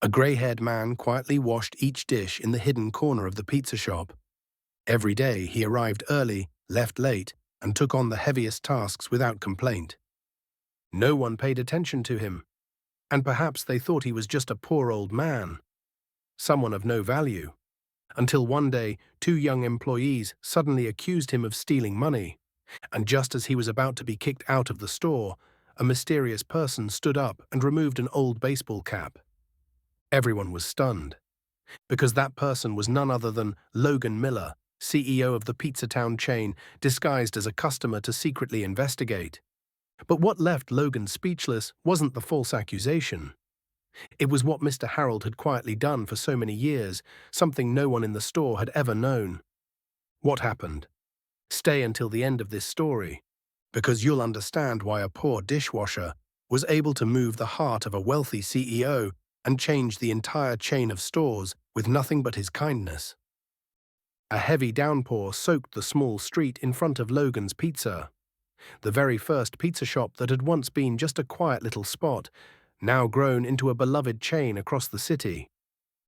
A grey-haired man quietly washed each dish in the hidden corner of the pizza shop. Every day he arrived early, left late, and took on the heaviest tasks without complaint. No one paid attention to him, and perhaps they thought he was just a poor old man, someone of no value, until one day 2 young employees suddenly accused him of stealing money, and just as he was about to be kicked out of the store, a mysterious person stood up and removed an old baseball cap. Everyone was stunned, because that person was none other than Logan Miller, CEO of the Pizza Town chain, disguised as a customer to secretly investigate. But what left Logan speechless wasn't the false accusation. It was what Mr. Harold had quietly done for so many years, something no one in the store had ever known. What happened? Stay until the end of this story, because you'll understand why a poor dishwasher was able to move the heart of a wealthy CEO and change the entire chain of stores with nothing but his kindness. A heavy downpour soaked the small street in front of Logan's Pizza, the very first pizza shop that had once been just a quiet little spot, now grown into a beloved chain across the city.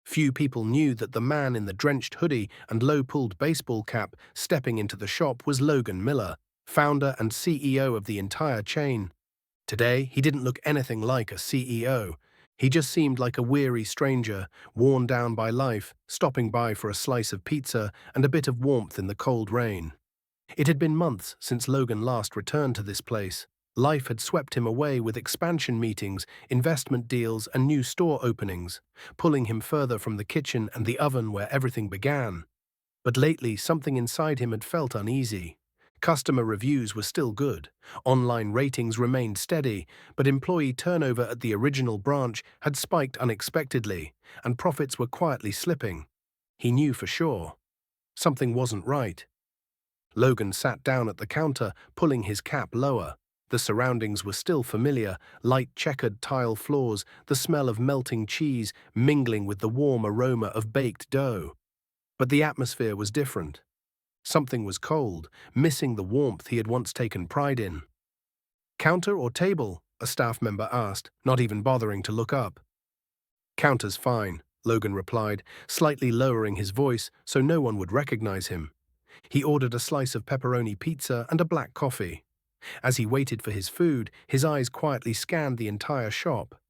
Few people knew that the man in the drenched hoodie and low-pulled baseball cap stepping into the shop was Logan Miller, founder and CEO of the entire chain. Today, he didn't look anything like a CEO. He just seemed like a weary stranger, worn down by life, stopping by for a slice of pizza and a bit of warmth in the cold rain. It had been months since Logan last returned to this place. Life had swept him away with expansion meetings, investment deals, and new store openings, pulling him further from the kitchen and the oven where everything began. But lately, something inside him had felt uneasy. Customer reviews were still good, online ratings remained steady, but employee turnover at the original branch had spiked unexpectedly, and profits were quietly slipping. He knew for sure. Something wasn't right. Logan sat down at the counter, pulling his cap lower. The surroundings were still familiar, light checkered tile floors, the smell of melting cheese mingling with the warm aroma of baked dough. But the atmosphere was different. Something was cold, missing the warmth he had once taken pride in. "Counter or table?" a staff member asked, not even bothering to look up. "Counter's fine," Logan replied, slightly lowering his voice so no one would recognize him. He ordered a slice of pepperoni pizza and a black coffee. As he waited for his food, his eyes quietly scanned the entire shop.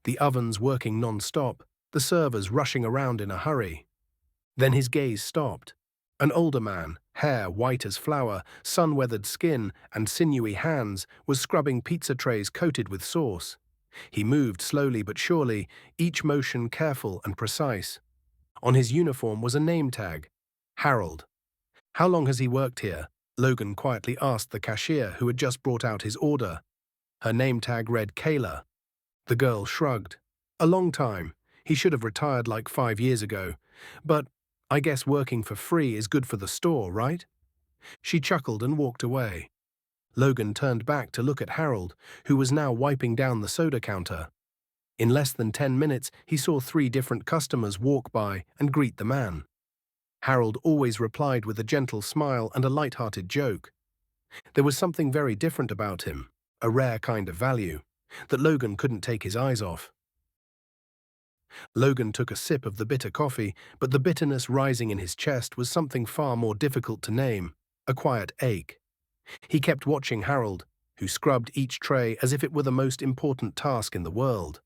The ovens working non-stop, the servers rushing around in a hurry. Then his gaze stopped. An older man, hair white as flour, sun-weathered skin, and sinewy hands, was scrubbing pizza trays coated with sauce. He moved slowly but surely, each motion careful and precise. On his uniform was a name tag, Harold. "How long has he worked here?" Logan quietly asked the cashier who had just brought out his order. Her name tag read Kayla. The girl shrugged. "A long time. He should have retired like 5 years ago. But I guess working for free is good for the store, right?" She chuckled and walked away. Logan turned back to look at Harold, who was now wiping down the soda counter. In less than 10 minutes, he saw 3 different customers walk by and greet the man. Harold always replied with a gentle smile and a light-hearted joke. There was something very different about him, a rare kind of value, that Logan couldn't take his eyes off. Logan took a sip of the bitter coffee, but the bitterness rising in his chest was something far more difficult to name, a quiet ache. He kept watching Harold, who scrubbed each tray as if it were the most important task in the world.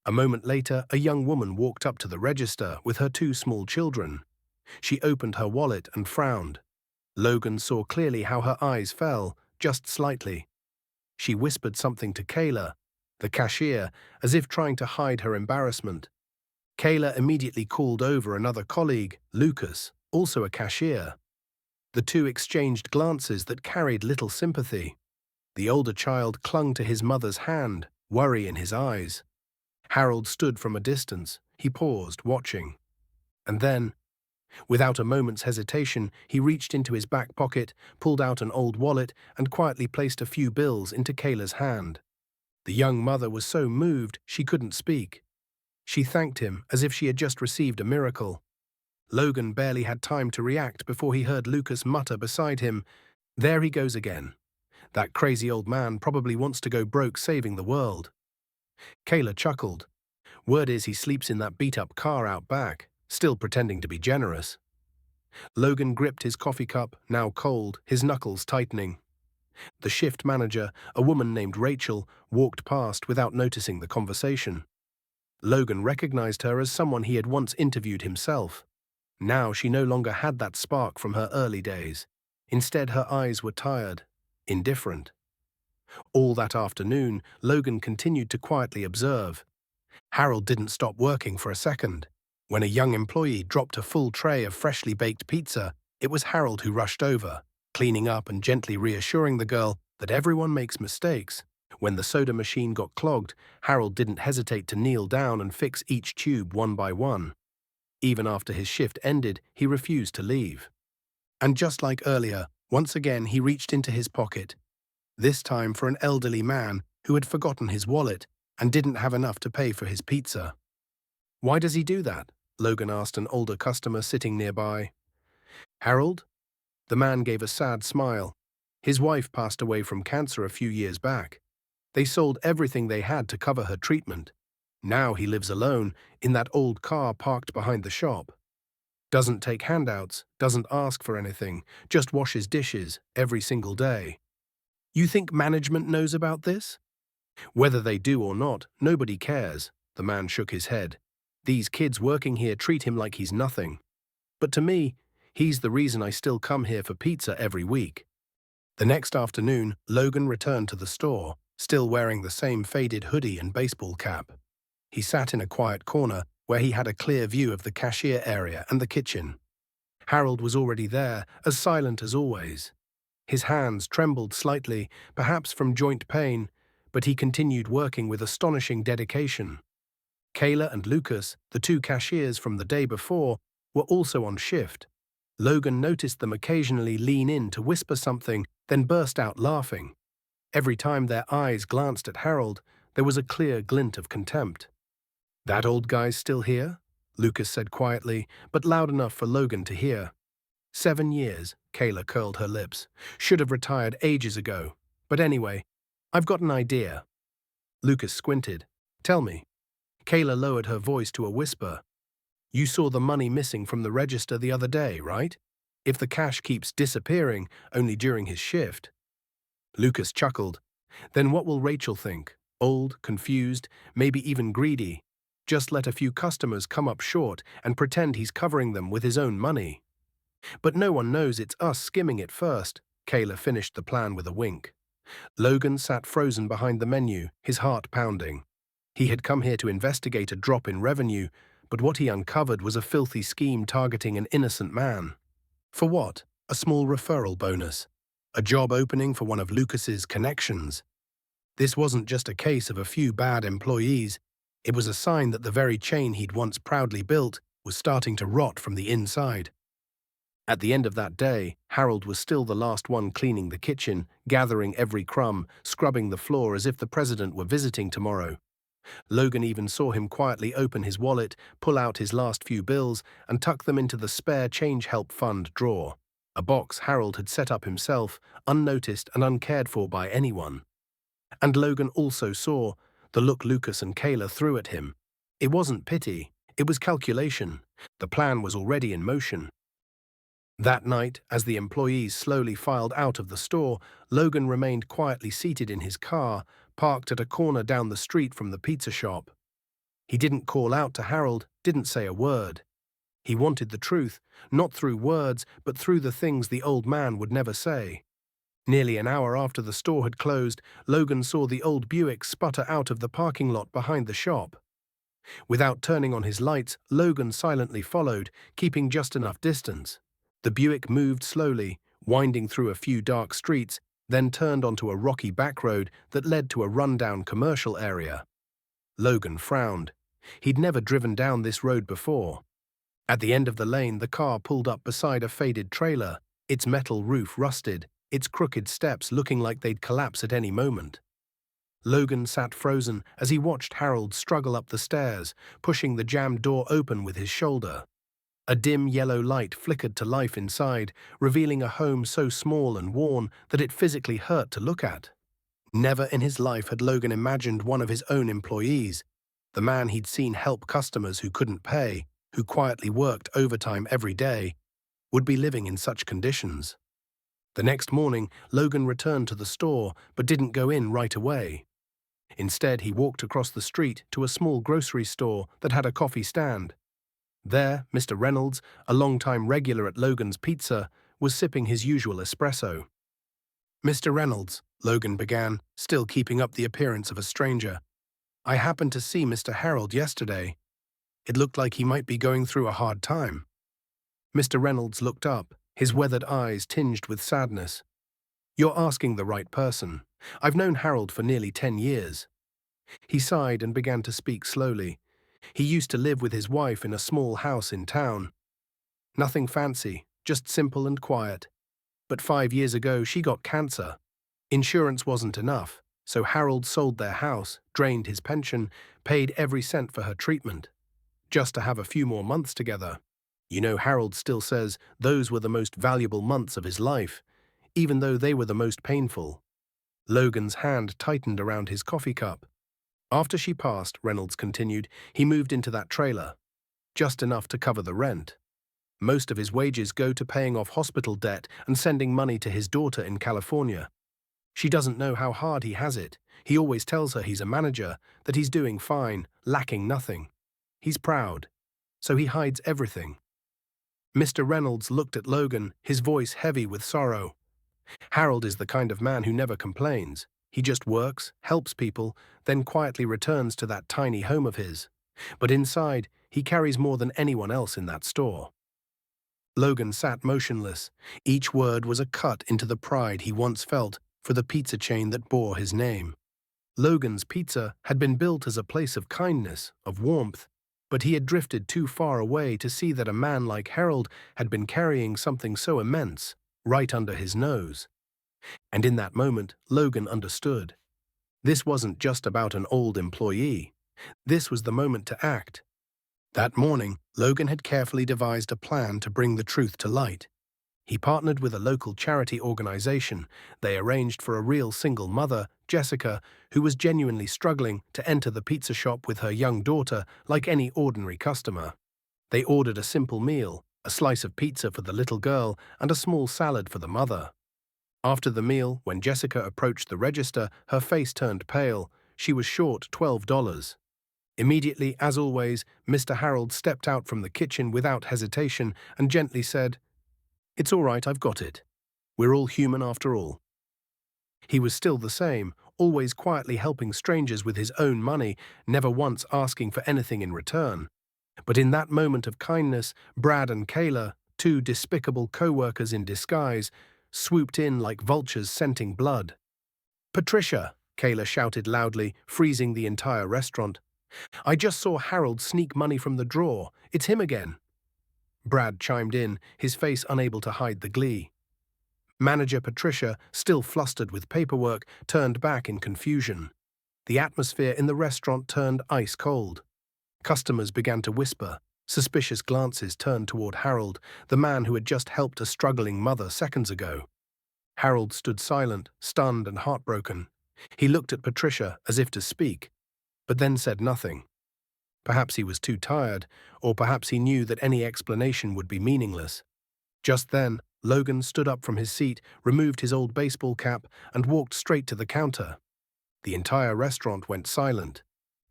A moment later, a young woman walked up to the register with her 2 small children. She opened her wallet and frowned. Logan saw clearly how her eyes fell, just slightly. She whispered something to Kayla, the cashier, as if trying to hide her embarrassment. Kayla immediately called over another colleague, Lucas, also a cashier. The 2 exchanged glances that carried little sympathy. The older child clung to his mother's hand, worry in his eyes. Harold stood from a distance. He paused, watching. And then, without a moment's hesitation, he reached into his back pocket, pulled out an old wallet, and quietly placed a few bills into Kayla's hand. The young mother was so moved she couldn't speak. She thanked him as if she had just received a miracle. Logan barely had time to react before he heard Lucas mutter beside him, "There he goes again. That crazy old man probably wants to go broke saving the world." Kayla chuckled. Word is he sleeps in that beat-up car out back, still pretending to be generous. Logan gripped his coffee cup, now cold, his knuckles tightening. The shift manager, a woman named Rachel, walked past without noticing the conversation. Logan recognized her as someone he had once interviewed himself. Now she no longer had that spark from her early days. Instead, her eyes were tired, indifferent. All that afternoon, Logan continued to quietly observe. Harold didn't stop working for a second. When a young employee dropped a full tray of freshly baked pizza, it was Harold who rushed over, cleaning up and gently reassuring the girl that everyone makes mistakes. When the soda machine got clogged, Harold didn't hesitate to kneel down and fix each tube one by one. Even after his shift ended, he refused to leave. And just like earlier, once again he reached into his pocket, this time for an elderly man who had forgotten his wallet and didn't have enough to pay for his pizza. "Why does he do that?" Logan asked an older customer sitting nearby. "Harold?" The man gave a sad smile. His wife passed away from cancer a few years back. They sold everything they had to cover her treatment. Now he lives alone in that old car parked behind the shop. Doesn't take handouts, doesn't ask for anything, just washes dishes every single day. "You think management knows about this?" "Whether they do or not, nobody cares," the man shook his head. "These kids working here treat him like he's nothing. But to me, he's the reason I still come here for pizza every week." The next afternoon, Logan returned to the store, still wearing the same faded hoodie and baseball cap. He sat in a quiet corner where he had a clear view of the cashier area and the kitchen. Harold was already there, as silent as always. His hands trembled slightly, perhaps from joint pain, but he continued working with astonishing dedication. Kayla and Lucas, the two cashiers from the day before, were also on shift. Logan noticed them occasionally lean in to whisper something, then burst out laughing. Every time their eyes glanced at Harold, there was a clear glint of contempt. "That old guy's still here?" Lucas said quietly, but loud enough for Logan to hear. 7 years, Kayla curled her lips. "Should have retired ages ago. But anyway, I've got an idea." Lucas squinted. "Tell me." Kayla lowered her voice to a whisper. "You saw the money missing from the register the other day, right? If the cash keeps disappearing only during his shift." Lucas chuckled. "Then what will Rachel think? Old, confused, maybe even greedy. Just let a few customers come up short and pretend he's covering them with his own money." "But no one knows it's us skimming it first," Kayla finished the plan with a wink. Logan sat frozen behind the menu, his heart pounding. He had come here to investigate a drop in revenue, but what he uncovered was a filthy scheme targeting an innocent man. For what? A small referral bonus. A job opening for one of Lucas's connections. This wasn't just a case of a few bad employees. It was a sign that the very chain he'd once proudly built was starting to rot from the inside. At the end of that day, Harold was still the last one cleaning the kitchen, gathering every crumb, scrubbing the floor as if the president were visiting tomorrow. Logan even saw him quietly open his wallet, pull out his last few bills, and tuck them into the spare change help fund drawer, a box Harold had set up himself, unnoticed and uncared for by anyone. And Logan also saw the look Lucas and Kayla threw at him. It wasn't pity, it was calculation. The plan was already in motion. That night, as the employees slowly filed out of the store, Logan remained quietly seated in his car, parked at a corner down the street from the pizza shop. He didn't call out to Harold, didn't say a word. He wanted the truth, not through words, but through the things the old man would never say. Nearly an hour after the store had closed, Logan saw the old Buick sputter out of the parking lot behind the shop. Without turning on his lights, Logan silently followed, keeping just enough distance. The Buick moved slowly, winding through a few dark streets, then turned onto a rocky back road that led to a rundown commercial area. Logan frowned. He'd never driven down this road before. At the end of the lane, the car pulled up beside a faded trailer, its metal roof rusted, its crooked steps looking like they'd collapse at any moment. Logan sat frozen as he watched Harold struggle up the stairs, pushing the jammed door open with his shoulder. A dim yellow light flickered to life inside, revealing a home so small and worn that it physically hurt to look at. Never in his life had Logan imagined one of his own employees. The man he'd seen help customers who couldn't pay, who quietly worked overtime every day, would be living in such conditions. The next morning, Logan returned to the store but didn't go in right away. Instead, he walked across the street to a small grocery store that had a coffee stand. There, Mr. Reynolds, a long-time regular at Logan's Pizza, was sipping his usual espresso. "Mr. Reynolds," Logan began, still keeping up the appearance of a stranger, "I happened to see Mr. Harold yesterday. It looked like he might be going through a hard time." Mr. Reynolds looked up, his weathered eyes tinged with sadness. "You're asking the right person. I've known Harold for nearly 10 years. He sighed and began to speak slowly. He used to live with his wife in a small house in town. Nothing fancy, just simple and quiet. But 5 years ago, she got cancer. Insurance wasn't enough, so Harold sold their house, drained his pension, paid every cent for her treatment, just to have a few more months together. You know, Harold still says those were the most valuable months of his life, even though they were the most painful." Logan's hand tightened around his coffee cup. "After she passed," Reynolds continued, "he moved into that trailer. Just enough to cover the rent. Most of his wages go to paying off hospital debt and sending money to his daughter in California. She doesn't know how hard he has it. He always tells her he's a manager, that he's doing fine, lacking nothing. He's proud, so he hides everything." Mr. Reynolds looked at Logan, his voice heavy with sorrow. "Harold is the kind of man who never complains. He just works, helps people, then quietly returns to that tiny home of his. But inside, he carries more than anyone else in that store." Logan sat motionless. Each word was a cut into the pride he once felt for the pizza chain that bore his name. Logan's Pizza had been built as a place of kindness, of warmth, but he had drifted too far away to see that a man like Harold had been carrying something so immense, right under his nose. And in that moment, Logan understood. This wasn't just about an old employee. This was the moment to act. That morning, Logan had carefully devised a plan to bring the truth to light. He partnered with a local charity organization. They arranged for a real single mother, Jessica, who was genuinely struggling to enter the pizza shop with her young daughter like any ordinary customer. They ordered a simple meal, a slice of pizza for the little girl and a small salad for the mother. After the meal, when Jessica approached the register, her face turned pale. She was short $12. Immediately, as always, Mr. Harold stepped out from the kitchen without hesitation and gently said, "It's all right, I've got it. We're all human after all." He was still the same, always quietly helping strangers with his own money, never once asking for anything in return. But in that moment of kindness, Brad and Kayla, two despicable co-workers in disguise, swooped in like vultures scenting blood. "Patricia!" Kayla shouted loudly, freezing the entire restaurant. "I just saw Harold sneak money from the drawer. It's him again." Brad chimed in, his face unable to hide the glee. Manager Patricia, still flustered with paperwork, turned back in confusion. The atmosphere in the restaurant turned ice cold. Customers began to whisper. Suspicious glances turned toward Harold, the man who had just helped a struggling mother seconds ago. Harold stood silent, stunned and heartbroken. He looked at Patricia as if to speak, but then said nothing. Perhaps he was too tired, or perhaps he knew that any explanation would be meaningless. Just then, Logan stood up from his seat, removed his old baseball cap, and walked straight to the counter. The entire restaurant went silent.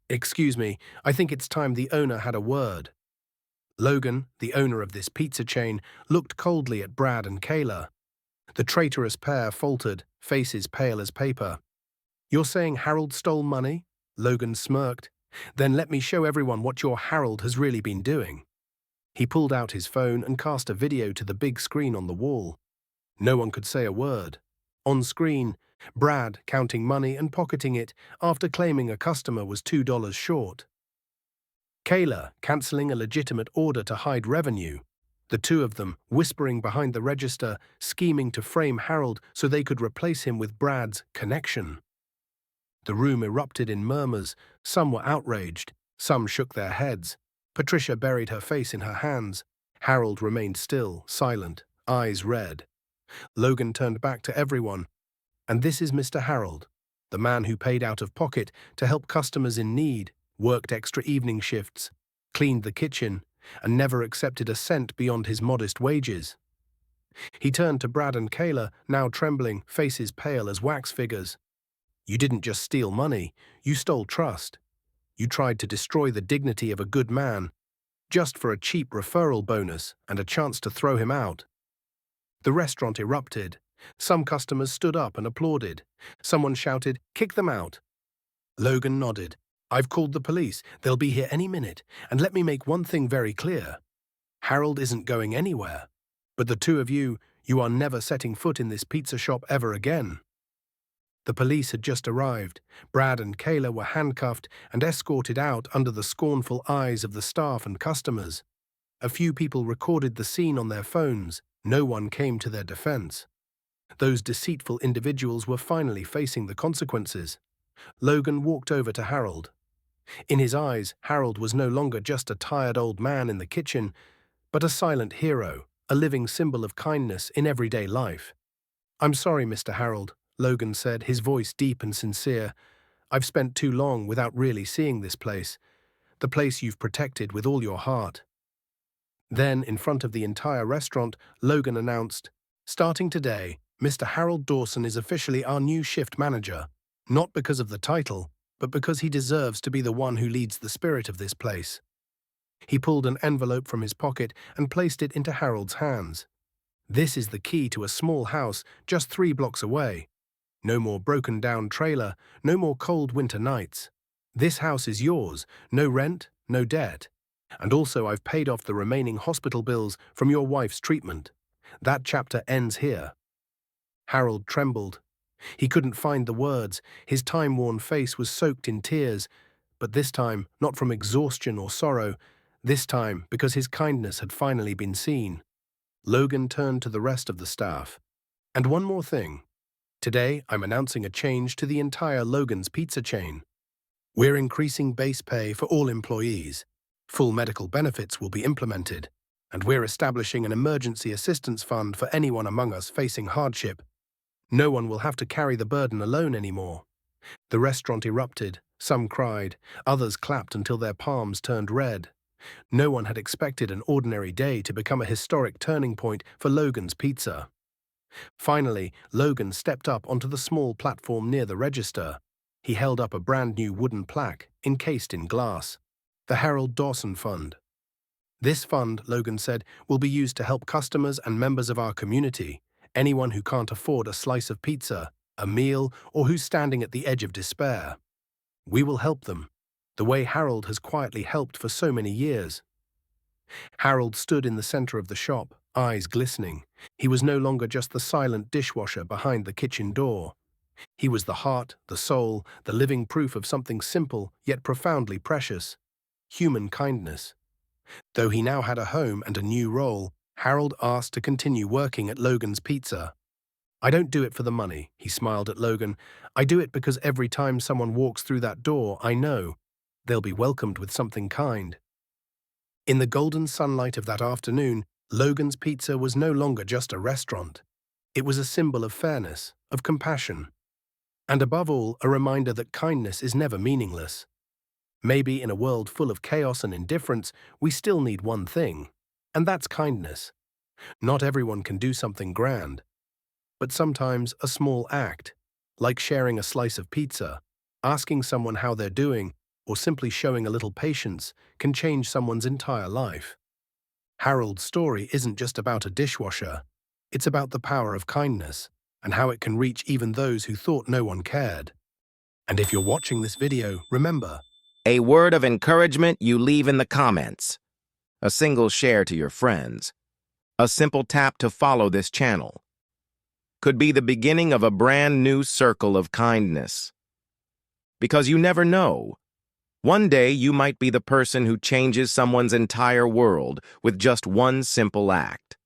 "Excuse me, I think it's time the owner had a word." Logan, the owner of this pizza chain, looked coldly at Brad and Kayla. The traitorous pair faltered, faces pale as paper. "You're saying Harold stole money?" Logan smirked. "Then let me show everyone what your Harold has really been doing." He pulled out his phone and cast a video to the big screen on the wall. No one could say a word. On screen, Brad counting money and pocketing it after claiming a customer was $2 short. Kayla cancelling a legitimate order to hide revenue. The two of them whispering behind the register, scheming to frame Harold so they could replace him with Brad's connection. The room erupted in murmurs. Some were outraged. Some shook their heads. Patricia buried her face in her hands. Harold remained still, silent, eyes red. Logan turned back to everyone. "And this is Mr. Harold, the man who paid out of pocket to help customers in need, worked extra evening shifts, cleaned the kitchen, and never accepted a cent beyond his modest wages. He turned to Brad and Kayla, now trembling, faces pale as wax figures. You didn't just steal money, you stole trust. You tried to destroy the dignity of a good man, just for a cheap referral bonus and a chance to throw him out. The restaurant erupted. Some customers stood up and applauded. Someone shouted, "Kick them out." Logan nodded. "I've called the police. They'll be here any minute. And let me make one thing very clear. Harold isn't going anywhere. But the two of you are never setting foot in this pizza shop ever again." The police had just arrived. Brad and Kayla were handcuffed and escorted out under the scornful eyes of the staff and customers. A few people recorded the scene on their phones. No one came to their defense. Those deceitful individuals were finally facing the consequences. Logan walked over to Harold. In his eyes, Harold was no longer just a tired old man in the kitchen, but a silent hero, a living symbol of kindness in everyday life. "I'm sorry, Mr. Harold," Logan said, his voice deep and sincere. "I've spent too long without really seeing this place, the place you've protected with all your heart." Then, in front of the entire restaurant, Logan announced, "Starting today, Mr. Harold Dawson is officially our new shift manager, not because of the title, but because he deserves to be the one who leads the spirit of this place." He pulled an envelope from his pocket and placed it into Harold's hands. "This is the key to a small house just 3 blocks away. No more broken-down trailer, no more cold winter nights. This house is yours, no rent, no debt. And also I've paid off the remaining hospital bills from your wife's treatment. That chapter ends here." Harold trembled. He couldn't find the words. His time-worn face was soaked in tears, but this time not from exhaustion or sorrow, this time because his kindness had finally been seen. Logan turned to the rest of the staff. "And one more thing. Today, I'm announcing a change to the entire Logan's Pizza chain. We're increasing base pay for all employees. Full medical benefits will be implemented, and we're establishing an emergency assistance fund for anyone among us facing hardship. No one will have to carry the burden alone anymore." The restaurant erupted. Some cried, others clapped until their palms turned red. No one had expected an ordinary day to become a historic turning point for Logan's Pizza. Finally, Logan stepped up onto the small platform near the register. He held up a brand-new wooden plaque, encased in glass. "The Harold Dawson Fund. This fund," Logan said, "will be used to help customers and members of our community, anyone who can't afford a slice of pizza, a meal, or who's standing at the edge of despair. We will help them, the way Harold has quietly helped for so many years." Harold stood in the center of the shop, eyes glistening. He was no longer just the silent dishwasher behind the kitchen door. He was the heart, the soul, the living proof of something simple yet profoundly precious: human kindness. Though he now had a home and a new role, Harold asked to continue working at Logan's Pizza. "I don't do it for the money," he smiled at Logan. "I do it because every time someone walks through that door, I know they'll be welcomed with something kind." In the golden sunlight of that afternoon, Logan's Pizza was no longer just a restaurant. It was a symbol of fairness, of compassion, and above all, a reminder that kindness is never meaningless. Maybe in a world full of chaos and indifference, we still need one thing, and that's kindness. Not everyone can do something grand, but sometimes a small act, like sharing a slice of pizza, asking someone how they're doing, or simply showing a little patience, can change someone's entire life. Harold's story isn't just about a dishwasher. It's about the power of kindness and how it can reach even those who thought no one cared. And if you're watching this video, remember, a word of encouragement you leave in the comments, a single share to your friends, a simple tap to follow this channel could be the beginning of a brand new circle of kindness. Because you never know. One day you might be the person who changes someone's entire world with just one simple act.